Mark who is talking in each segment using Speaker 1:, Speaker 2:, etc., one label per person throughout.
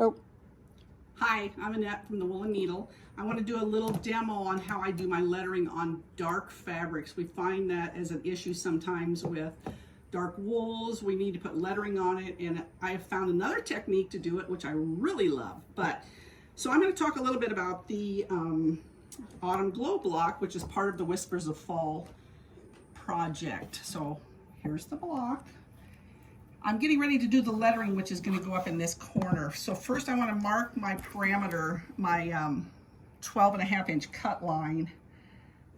Speaker 1: Oh,
Speaker 2: Hi, I'm Annette from the Wool and Needle. I want to do a little demo on how I do my lettering on dark fabrics. We find that as an issue sometimes with dark wools. We need to put lettering on it, and I have found another technique to do it, which I really love. So I'm going to talk a little bit about the Autumn Glow Block, which is part of the Whispers of Fall project. So here's the block. I'm getting ready to do the lettering, which is going to go up in this corner. So first I want to mark my parameter, my 12.5-inch cut line,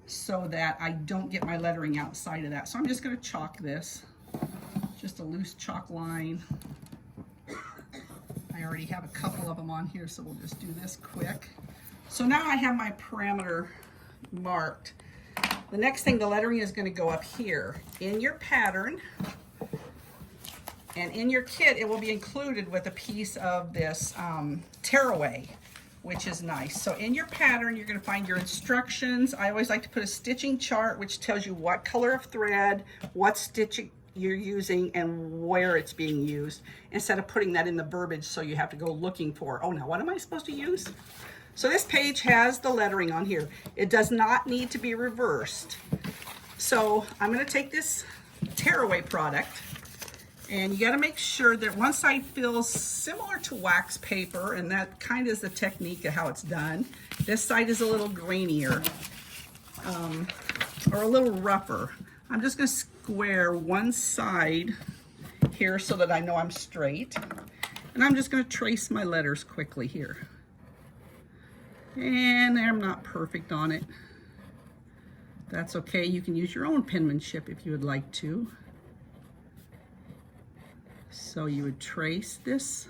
Speaker 2: so that I don't get my lettering outside of that. So I'm just going to chalk this, just a loose chalk line. I already have a couple of them on here, so we'll just do this quick. So now I have my parameter marked. The next thing, the lettering is going to go up here. In your pattern, and in your kit, it will be included with a piece of this tearaway, which is nice. So in your pattern, you're going to find your instructions. I always like to put a stitching chart, which tells you what color of thread, what stitching you're using, and where it's being used, instead of putting that in the verbiage so you have to go looking for, oh, now what am I supposed to use? So this page has the lettering on here. It does not need to be reversed. So I'm going to take this tearaway product, and you got to make sure that one side feels similar to wax paper, and that kind of is the technique of how it's done. This side is a little grainier, or a little rougher. I'm just going to square one side here so that I know I'm straight. And I'm just going to trace my letters quickly here. And I'm not perfect on it. That's okay. You can use your own penmanship if you would like to. So you would trace this,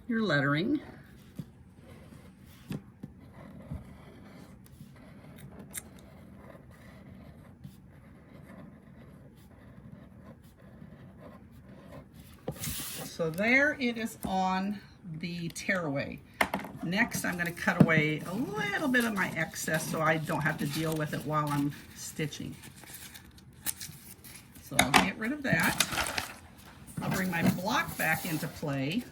Speaker 2: your lettering. So there it is on the tearaway. Next, I'm going to cut away a little bit of my excess so I don't have to deal with it while I'm stitching. So I'll get rid of that. I'll bring my block back into play.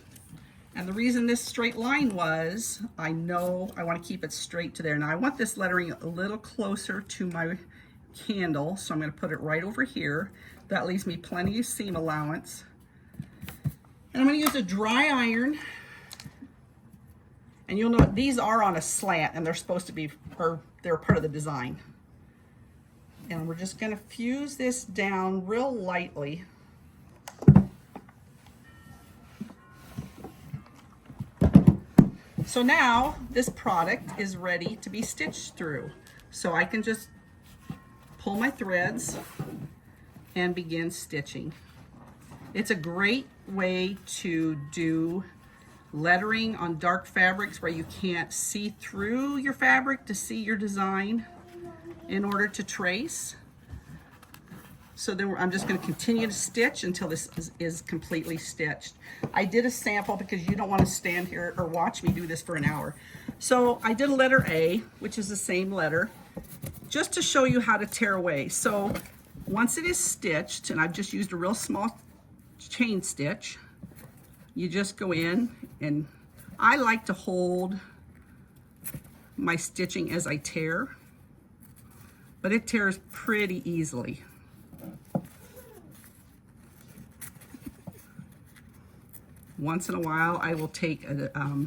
Speaker 2: And the reason this straight line was, I know I want to keep it straight to there. Now I want this lettering a little closer to my candle, so I'm going to put it right over here. That leaves me plenty of seam allowance. And I'm going to use a dry iron. And you'll note these are on a slant, and they're supposed to be, or they're part of the design. And we're just going to fuse this down real lightly. So now this product is ready to be stitched through. So I can just pull my threads and begin stitching. It's a great way to do lettering on dark fabrics where you can't see through your fabric to see your design in order to trace. So then I'm just going to continue to stitch until this is completely stitched. I did a sample because you don't want to stand here or watch me do this for an hour. So I did a letter A, which is the same letter, just to show you how to tear away. So once it is stitched, and I've just used a real small chain stitch, you just go in, and I like to hold my stitching as I tear, but it tears pretty easily. Once in a while, I will take a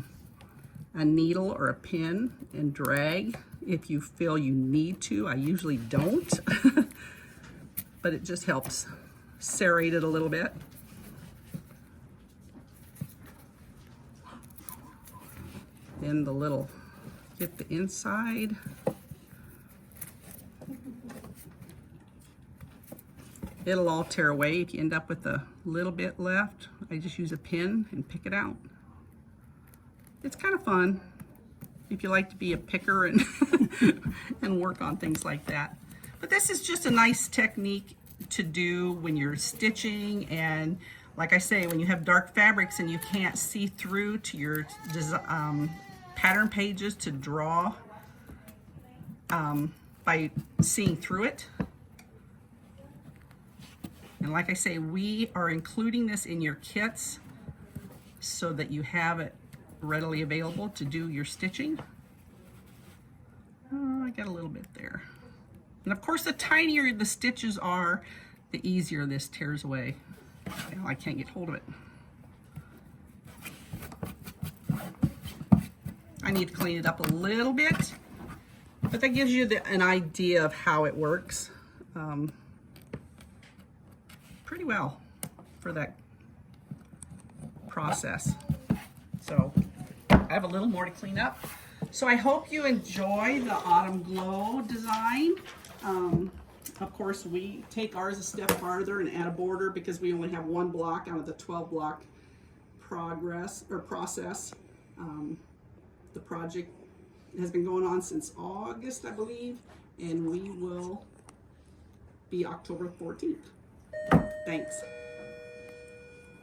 Speaker 2: needle or a pin and drag if you feel you need to. I usually don't, but it just helps serrate it a little bit. Then the little, get the inside. It'll all tear away if you end up with a little bit left. I just use a pin and pick it out. It's kind of fun if you like to be a picker and, and work on things like that. But this is just a nice technique to do when you're stitching, and like I say, when you have dark fabrics and you can't see through to your pattern pages to draw by seeing through it. And like I say, we are including this in your kits so that you have it readily available to do your stitching. Oh, I got a little bit there. And of course, the tinier the stitches are, the easier this tears away. Well, I can't get hold of it. I need to clean it up a little bit, but that gives you an idea of how it works pretty well for that process. So I have a little more to clean up. So I hope you enjoy the Autumn Glow design. Of course, we take ours a step farther and add a border because we only have one block out of the 12 block process. The project has been going on since August, I believe, and we will be October 14th. Thanks.